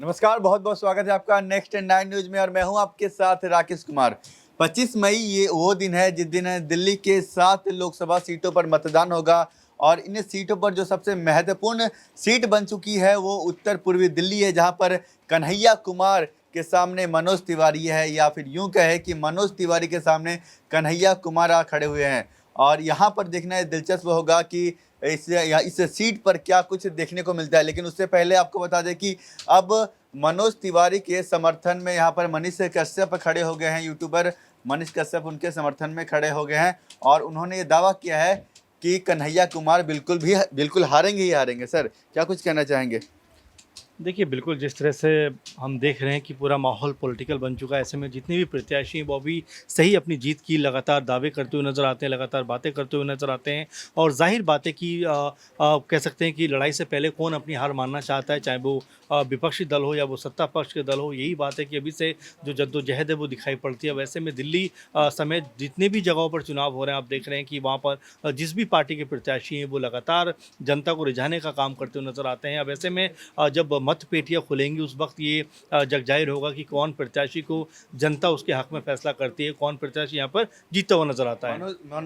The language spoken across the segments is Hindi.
नमस्कार, बहुत बहुत स्वागत है आपका नेक्स्ट 9 न्यूज में और मैं हूं आपके साथ राकेश कुमार। 25 मई ये वो दिन है जिस दिन दिल्ली के 7 लोकसभा सीटों पर मतदान होगा और इन सीटों पर जो सबसे महत्वपूर्ण सीट बन चुकी है वो उत्तर पूर्वी दिल्ली है, जहां पर कन्हैया कुमार के सामने मनोज तिवारी है, या फिर यूं कहे कि मनोज तिवारी के सामने कन्हैया कुमार आ खड़े हुए हैं। और यहाँ पर देखना दिलचस्प होगा कि इस सीट पर क्या कुछ देखने को मिलता है। लेकिन उससे पहले आपको बता दें कि अब मनोज तिवारी के समर्थन में यहाँ पर मनीष कश्यप खड़े हो गए हैं। यूट्यूबर मनीष कश्यप उनके समर्थन में खड़े हो गए हैं और उन्होंने ये दावा किया है कि कन्हैया कुमार बिल्कुल हारेंगे ही हारेंगे। सर, क्या कुछ कहना चाहेंगे? देखिए, बिल्कुल जिस तरह से हम देख रहे हैं कि पूरा माहौल पॉलिटिकल बन चुका है, ऐसे में जितने भी प्रत्याशी हैं वो भी सही अपनी जीत की लगातार दावे करते हुए नज़र आते हैं, लगातार बातें करते हुए नज़र आते हैं। और ज़ाहिर बात है कि कह सकते हैं कि लड़ाई से पहले कौन अपनी हार मानना चाहता है, चाहे वो विपक्षी दल हो या वो सत्ता पक्ष के दल हो। यही बात है कि अभी से जो जद्दोजहद है वो दिखाई पड़ती है। वैसे में दिल्ली समेत जितने भी जगहों पर चुनाव हो रहे हैं, आप देख रहे हैं कि वहाँ पर जिस भी पार्टी के प्रत्याशी हैं वो लगातार जनता को रिझाने का काम करते हुए नज़र आते हैं। अब ऐसे में जब मत पेटियाँ खुलेंगी उस वक्त ये जग जाहिर होगा कि कौन प्रत्याशी को जनता उसके हक में फैसला करती है, कौन प्रत्याशी यहाँ पर जीतता हुआ नजर आता है।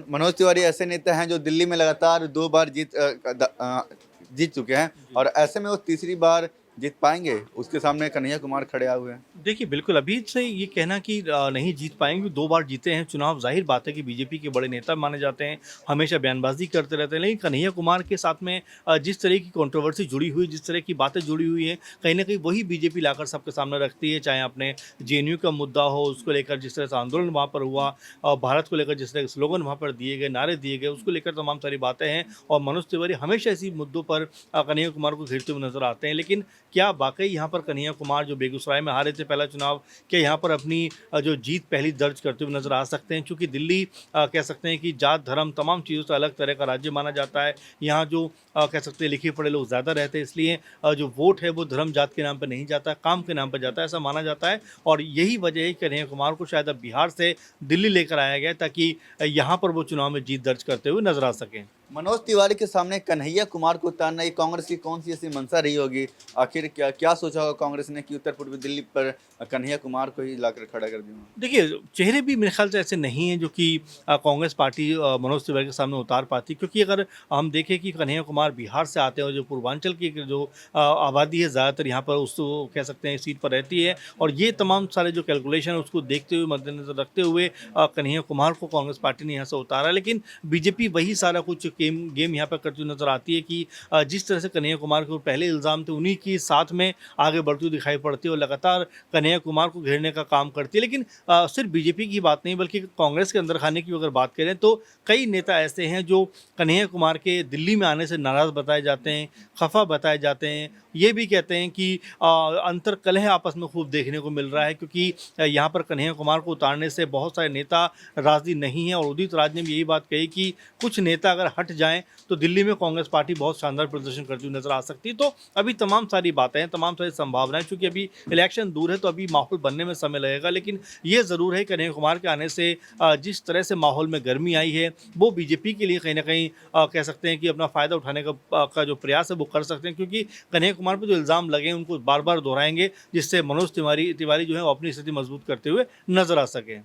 मनोज तिवारी ऐसे नेता हैं जो दिल्ली में लगातार 2 बार जीत चुके हैं और ऐसे में वो तीसरी बार जीत पाएंगे। उसके सामने कन्हैया कुमार खड़े हुए हैं। देखिए, बिल्कुल अभी से ये कहना कि नहीं जीत पाएंगे, 2 बार जीते हैं चुनाव, ज़ाहिर बात है कि बीजेपी के बड़े नेता माने जाते हैं, हमेशा बयानबाजी करते रहते हैं। लेकिन कन्हैया कुमार के साथ में जिस तरह की कंट्रोवर्सी जुड़ी हुई, जिस तरह की बातें जुड़ी हुई हैं, कहीं न कहीं वही बीजेपी लाकर सबके सामने रखती है। चाहे अपने जेएनयू का मुद्दा हो, उसको लेकर जिस तरह से आंदोलन वहाँ पर हुआ, भारत को लेकर जिस तरह के स्लोगन वहाँ पर दिए गए, नारे दिए गए, उसको लेकर तमाम सारी बातें हैं। और मनोज तिवारी हमेशा इसी मुद्दों पर कन्हैया कुमार को घेरते हुए नजर आते हैं। लेकिन क्या वाकई यहाँ पर कन्हैया कुमार जो बेगूसराय में हारे थे पहला चुनाव, क्या यहाँ पर अपनी जो जीत पहली दर्ज करते हुए नजर आ सकते हैं? क्योंकि दिल्ली कह सकते हैं कि जात धर्म तमाम चीज़ों से अलग तरह का राज्य माना जाता है। यहाँ जो कह सकते हैं लिखे पढ़े लोग ज़्यादा रहते हैं, इसलिए जो वोट है वो धर्म जात के नाम पर नहीं जाता, काम के नाम पर जाता है, ऐसा माना जाता है। और यही वजह है कि कन्हैया कुमार को शायद अब बिहार से दिल्ली लेकर आया गया ताकि यहाँ पर वो चुनाव में जीत दर्ज करते हुए नजर आ सकें। मनोज तिवारी के सामने कन्हैया कुमार को उतारना ये कांग्रेस की कौन सी ऐसी मंशा रही होगी? आखिर क्या क्या सोचा होगा कांग्रेस ने कि उत्तर पूर्वी दिल्ली पर कन्हैया कुमार को ही लाकर खड़ा कर दिया? देखिए, चेहरे भी मेरे ख्याल से ऐसे नहीं हैं जो कि कांग्रेस पार्टी मनोज तिवारी के सामने उतार पाती, क्योंकि अगर हम देखें कि कन्हैया कुमार बिहार से आते हैं और जो पूर्वांचल की जो आबादी है ज़्यादातर यहाँ पर उसको कह सकते हैं सीट पर रहती है। और ये तमाम सारे जो कैलकुलेशन है उसको देखते हुए, मद्देनजर रखते हुए कन्हैया कुमार को कांग्रेस पार्टी ने यहाँ से उतारा। लेकिन बीजेपी वही सारा कुछ गेम यहाँ पर करती हुई नजर आती है कि जिस तरह से कन्हैया कुमार के पहले इल्ज़ाम थे उन्हीं के साथ में आगे बढ़ती हुई दिखाई पड़ती है और लगातार कन्हैया कुमार को घेरने का काम करती है। लेकिन सिर्फ बीजेपी की बात नहीं बल्कि कांग्रेस के अंदर खाने की अगर बात करें तो कई नेता ऐसे हैं जो कन्हैया कुमार के दिल्ली में आने से नाराज़ बताए जाते हैं, खफा बताए जाते हैं। ये भी कहते हैं कि अंतर कलह आपस में खूब देखने को मिल रहा है, क्योंकि यहाँ पर कन्हैया कुमार को उतारने से बहुत सारे नेता राज़ी नहीं हैं। और उदित राज ने भी यही बात कही कि कुछ नेता अगर हट जाएं तो दिल्ली में कांग्रेस पार्टी बहुत शानदार प्रदर्शन करती हुई नजर आ सकती है। तो अभी तमाम सारी बातें हैं, तमाम सारी संभावनाएं, क्योंकि अभी इलेक्शन दूर है तो अभी माहौल बनने में समय लगेगा। लेकिन ये ज़रूर है कन्हैया कुमार के आने से जिस तरह से माहौल में गर्मी आई है वो बीजेपी के लिए कहीं ना कहीं कह सकते हैं कि अपना फ़ायदा उठाने का जो प्रयास है वो कर सकते हैं, क्योंकि कन्हैया कुमार पर जो इल्ज़ाम लगे हैं उनको बार बार दोहराएंगे, जिससे मनोज तिवारी जो है वो अपनी स्थिति मजबूत करते हुए नजर आ सके।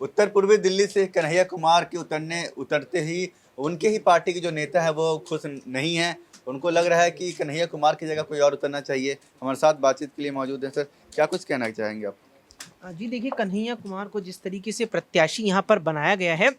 उत्तर पूर्वी दिल्ली से कन्हैया कुमार के उतरते ही उनके ही पार्टी के जो नेता है वो खुश नहीं है। उनको लग रहा है कि कन्हैया कुमार की जगह कोई और उतरना चाहिए। हमारे साथ बातचीत के लिए मौजूद है। सर, क्या कुछ कहना चाहेंगे आप? जी देखिए, कन्हैया कुमार को जिस तरीके से प्रत्याशी यहाँ पर बनाया गया है,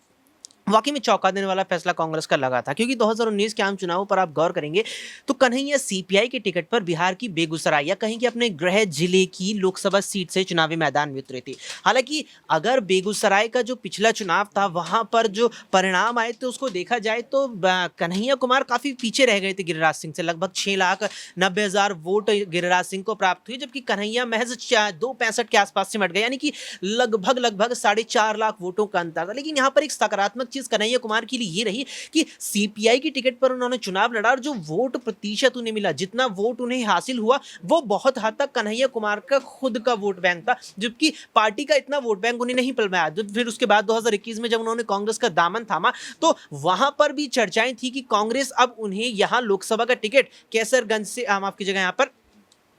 वाकई में चौंका देने वाला फैसला कांग्रेस का लगा था। क्योंकि 2019 के आम चुनावों पर आप गौर करेंगे तो कन्हैया सीपीआई के टिकट पर बिहार की बेगूसराय या कहीं कि अपने गृह जिले की लोकसभा सीट से चुनावी मैदान में उतरे थे। हालांकि अगर बेगूसराय का जो पिछला चुनाव था वहां पर जो परिणाम आए तो उसको देखा जाए तो कन्हैया कुमार काफी पीछे रह गए थे गिरिराज सिंह से। लगभग 6,90,000 वोट गिरिराज सिंह को प्राप्त हुए, जबकि कन्हैया महज 265 के आसपास सिमट गए, यानी कि लगभग 4.5 लाख वोटों का अंतर था। लेकिन यहाँ पर एक सकारात्मक चीज कन्हैया कुमार के लिए ये रही कि सीपीआई की टिकट पर उन्होंने चुनाव लड़ा और जो वोट प्रतिशत उन्हें मिला, जितना वोट उन्हें हासिल हुआ, वो बहुत हद तक कन्हैया कुमार का खुद का वोट बैंक था, जबकि पार्टी का इतना वोट बैंक उन्हें नहीं पल पाया। फिर उसके बाद 2021 में जब उन्होंने कांग्रेस का दामन थामा तो वहां पर भी चर्चाएं थी कि कांग्रेस अब उन्हें यहां लोकसभा का टिकट कैसरगंज से, माफ कीजिएगा, यहां पर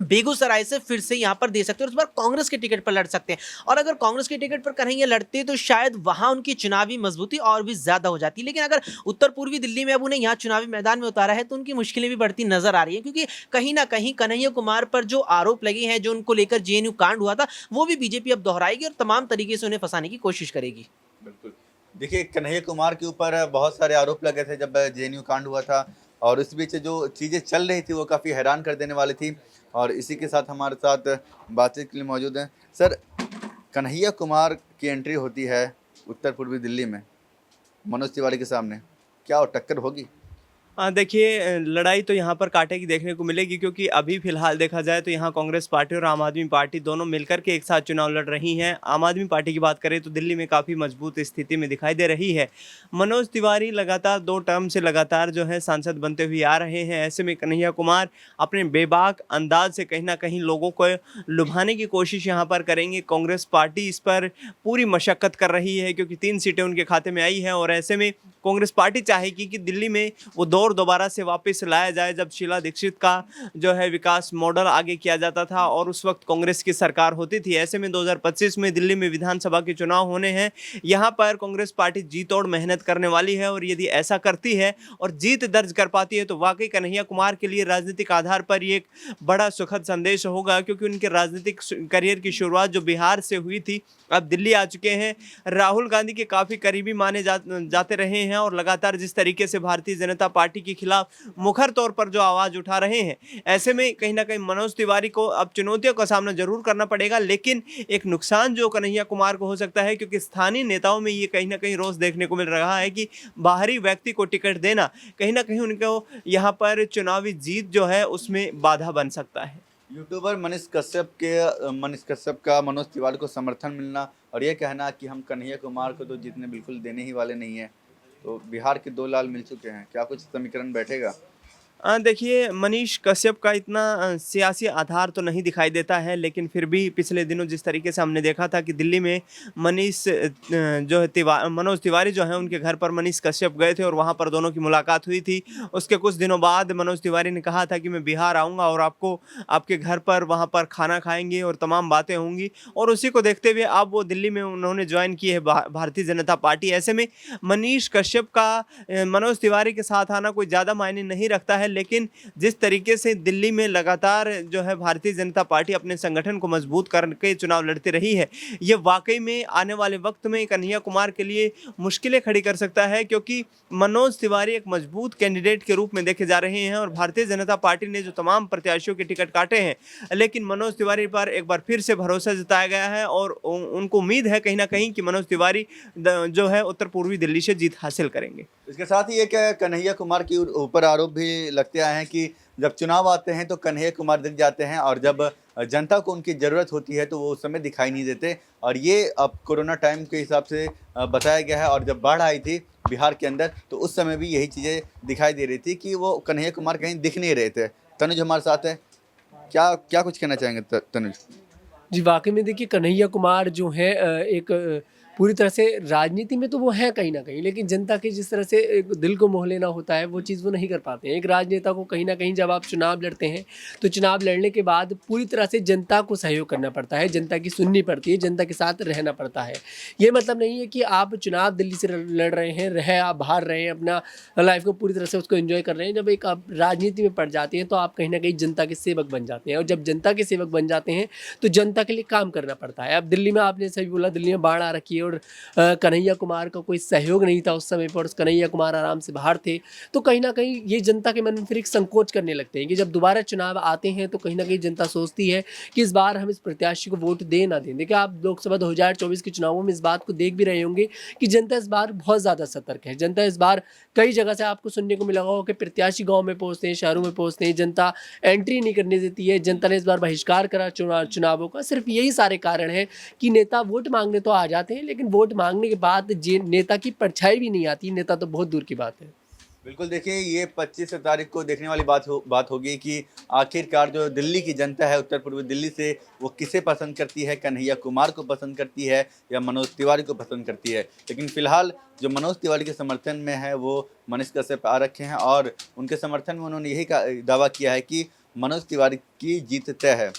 बेगूसराय से फिर से यहाँ पर दे सकते हैं और इस बार कांग्रेस के टिकट पर लड़ सकते हैं। और अगर कांग्रेस के टिकट पर कन्हैया लड़ते तो शायद वहां उनकी चुनावी मजबूती और भी ज्यादा हो जाती। लेकिन अगर उत्तर पूर्वी दिल्ली में अब उन्हें यहाँ चुनावी मैदान में उतारा है तो उनकी मुश्किलें भी बढ़ती नजर आ रही है, क्योंकि कहीं ना कहीं कन्हैया कुमार पर जो आरोप लगे हैं, जो उनको लेकर जेएनयू कांड हुआ था, वो भी बीजेपी अब दोहराएगी और तमाम तरीके से उन्हें फंसाने की कोशिश करेगी। बिल्कुल। देखिए, कन्हैया कुमार के ऊपर बहुत सारे आरोप लगे थे जब जेएनयू कांड हुआ था, और इस बीच जो चीज़ें चल रही थी वो काफ़ी हैरान कर देने वाली थी। और इसी के साथ हमारे साथ बातचीत के लिए मौजूद हैं सर। कन्हैया कुमार की एंट्री होती है उत्तर पूर्वी दिल्ली में मनोज तिवारी के सामने, क्या वो टक्कर होगी? देखिए, लड़ाई तो यहाँ पर कांटे की देखने को मिलेगी, क्योंकि अभी फिलहाल देखा जाए तो यहाँ कांग्रेस पार्टी और आम आदमी पार्टी दोनों मिलकर के एक साथ चुनाव लड़ रही हैं। आम आदमी पार्टी की बात करें तो दिल्ली में काफ़ी मजबूत स्थिति में दिखाई दे रही है। मनोज तिवारी लगातार 2 टर्म से लगातार जो है सांसद बनते हुए आ रहे हैं। ऐसे में कन्हैया कुमार अपने बेबाक अंदाज से कहीं ना कहीं लोगों को लुभाने की कोशिश यहाँ पर करेंगे। कांग्रेस पार्टी इस पर पूरी मशक्कत कर रही है, क्योंकि 3 सीटें उनके खाते में आई हैं, और ऐसे में कांग्रेस पार्टी चाहेगी कि दिल्ली में वो दौर दोबारा से वापस लाया जाए जब शीला दीक्षित का जो है विकास मॉडल आगे किया जाता था और उस वक्त कांग्रेस की सरकार होती थी। ऐसे में 2025 में दिल्ली में विधानसभा के चुनाव होने हैं। यहाँ पर कांग्रेस पार्टी जी तोड़ मेहनत करने वाली है, और यदि ऐसा करती है और जीत दर्ज कर पाती है तो वाकई कन्हैया कुमार के लिए राजनीतिक आधार पर ये एक बड़ा सुखद संदेश होगा, क्योंकि उनके राजनीतिक करियर की शुरुआत जो बिहार से हुई थी, अब दिल्ली आ चुके हैं। राहुल गांधी के काफ़ी करीबी माने जाते रहे हैं, और लगातार जिस तरीके से भारतीय जनता पार्टी के खिलाफ मुखर तौर पर जो आवाज़ उठा रहे हैं, ऐसे में कहीं ना कहीं मनोज तिवारी को अब चुनौतियों का सामना जरूर करना पड़ेगा। लेकिन एक नुकसान जो कन्हैया कुमार को हो सकता है, क्योंकि स्थानीय नेताओं में ये कहीं ना कहीं रोष देखने को मिल रहा है कि बाहरी व्यक्ति को टिकट देना कहीं ना कहीं उनको यहाँ पर चुनावी जीत जो है उसमें बाधा बन सकता है। यूट्यूबर मनीष कश्यप का मनोज तिवारी को समर्थन मिलना और ये कहना कि हम कन्हैया कुमार को तो जीतने बिल्कुल देने ही वाले नहीं हैं, तो बिहार के 2 लाल मिल चुके हैं, क्या कुछ समीकरण बैठेगा? देखिए, मनीष कश्यप का इतना सियासी आधार तो नहीं दिखाई देता है, लेकिन फिर भी पिछले दिनों जिस तरीके से हमने देखा था कि दिल्ली में जो है मनोज तिवारी जो है उनके घर पर मनीष कश्यप गए थे और वहां पर दोनों की मुलाकात हुई थी। उसके कुछ दिनों बाद मनोज तिवारी ने कहा था कि मैं बिहार आऊँगा और आपको आपके घर पर वहाँ पर खाना खाएंगे और तमाम बातें होंगी, और उसी को देखते हुए अब वो दिल्ली में उन्होंने ज्वाइन की है भारतीय जनता पार्टी। ऐसे में मनीष कश्यप का मनोज तिवारी के साथ आना कोई ज़्यादा मायने नहीं रखता है, लेकिन जिस तरीके से दिल्ली में लगातार जो है भारतीय जनता पार्टी अपने संगठन को मजबूत करके चुनाव लड़ती रही है, ये वाकई में आने वाले वक्त में कन्हैया कुमार के लिए मुश्किलें खड़ी कर सकता है, क्योंकि मनोज तिवारी एक मजबूत कैंडिडेट के रूप में देखे जा रहे हैं और भारतीय जनता पार्टी ने जो तमाम प्रत्याशियों के टिकट काटे हैं, लेकिन मनोज तिवारी पर एक बार फिर से भरोसा जताया गया है और उनको उम्मीद है कहीं ना कहीं कि मनोज तिवारी जो है उत्तर पूर्वी दिल्ली से जीत हासिल करेंगे। इसके साथ ही एक कन्हैया कुमार के ऊपर आरोप भी लगते आए हैं कि जब चुनाव आते हैं तो कन्हैया कुमार दिख जाते हैं और जब जनता को उनकी ज़रूरत होती है तो वो उस समय दिखाई नहीं देते, और ये अब कोरोना टाइम के हिसाब से बताया गया है। और जब बाढ़ आई थी बिहार के अंदर तो उस समय भी यही चीज़ें दिखाई दे रही थी कि वो कन्हैया कुमार कहीं दिख नहीं रहे थे। तनुज हमारे साथ है, क्या क्या कुछ कहना चाहेंगे तनुज? जी, वाक़ई में देखिए कन्हैया कुमार जो है एक पूरी तरह से राजनीति में तो वो हैं कहीं न कहीं, लेकिन जनता के जिस तरह से एक दिल को मोह लेना होता है वो चीज़ वो नहीं कर पाते हैं। एक राजनेता को कहीं न कहीं जब आप चुनाव लड़ते हैं तो चुनाव लड़ने के बाद पूरी तरह से जनता को सहयोग करना पड़ता है, जनता की सुननी पड़ती है, जनता के साथ रहना पड़ता है। ये मतलब नहीं है कि आप चुनाव दिल्ली से लड़ रहे हैं, आप बाहर रहे हैं, अपना लाइफ को पूरी तरह से उसको एंजॉय कर रहे हैं। जब एक आप राजनीति में पड़ जाते हैं तो आप कहीं न कहीं जनता के सेवक बन जाते हैं, और जब जनता के सेवक बन जाते हैं तो जनता के लिए काम करना पड़ता है। अब दिल्ली में आपने सही बोला, दिल्ली में बाढ़ आ रखी है और कन्हैया कुमार का कोई सहयोग नहीं था उस समय पर, कन्हैया कुमार आराम से बाहर थे, तो कहीं ना कहीं ये जनता के मन में फिर एक संकोच करने लगते हैं कि जब दोबारा चुनाव आते हैं तो कहीं ना कहीं जनता सोचती है कि इस बार हम इस प्रत्याशी को वोट दे ना दें। देखिए, आप लोकसभा 2024 के चुनावों में इस बात को देख भी रहे होंगे कि जनता इस बार बहुत ज़्यादा सतर्क है। जनता इस बार कई जगह से आपको सुनने को मिला होगा कि प्रत्याशी गाँव में पहुँचते हैं, शहरों में पहुँचते हैं, जनता एंट्री नहीं करने देती है। जनता ने इस बार बहिष्कार करा चुनावों का। सिर्फ यही सारे कारण हैं कि नेता वोट मांगने तो आ जाते हैं, लेकिन वोट मांगने के बाद नेता की परछाई भी नहीं आती, नेता तो बहुत दूर की बात है। बिल्कुल, देखिए ये 25 तारीख को देखने वाली बात होगी कि आखिरकार जो दिल्ली की जनता है उत्तर पूर्वी दिल्ली से वो किसे पसंद करती है, कन्हैया कुमार को पसंद करती है या मनोज तिवारी को पसंद करती है। लेकिन फिलहाल जो मनोज तिवारी के समर्थन में है वो मनीष कश्यप आ रखे हैं और उनके समर्थन में उन्होंने यही दावा किया है कि मनोज तिवारी की जीत तय है।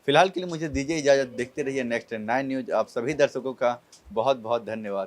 फिलहाल के लिए मुझे दीजिए इजाज़त। देखते रहिए नेक्स्ट 9 न्यूज़। आप सभी दर्शकों का बहुत बहुत धन्यवाद।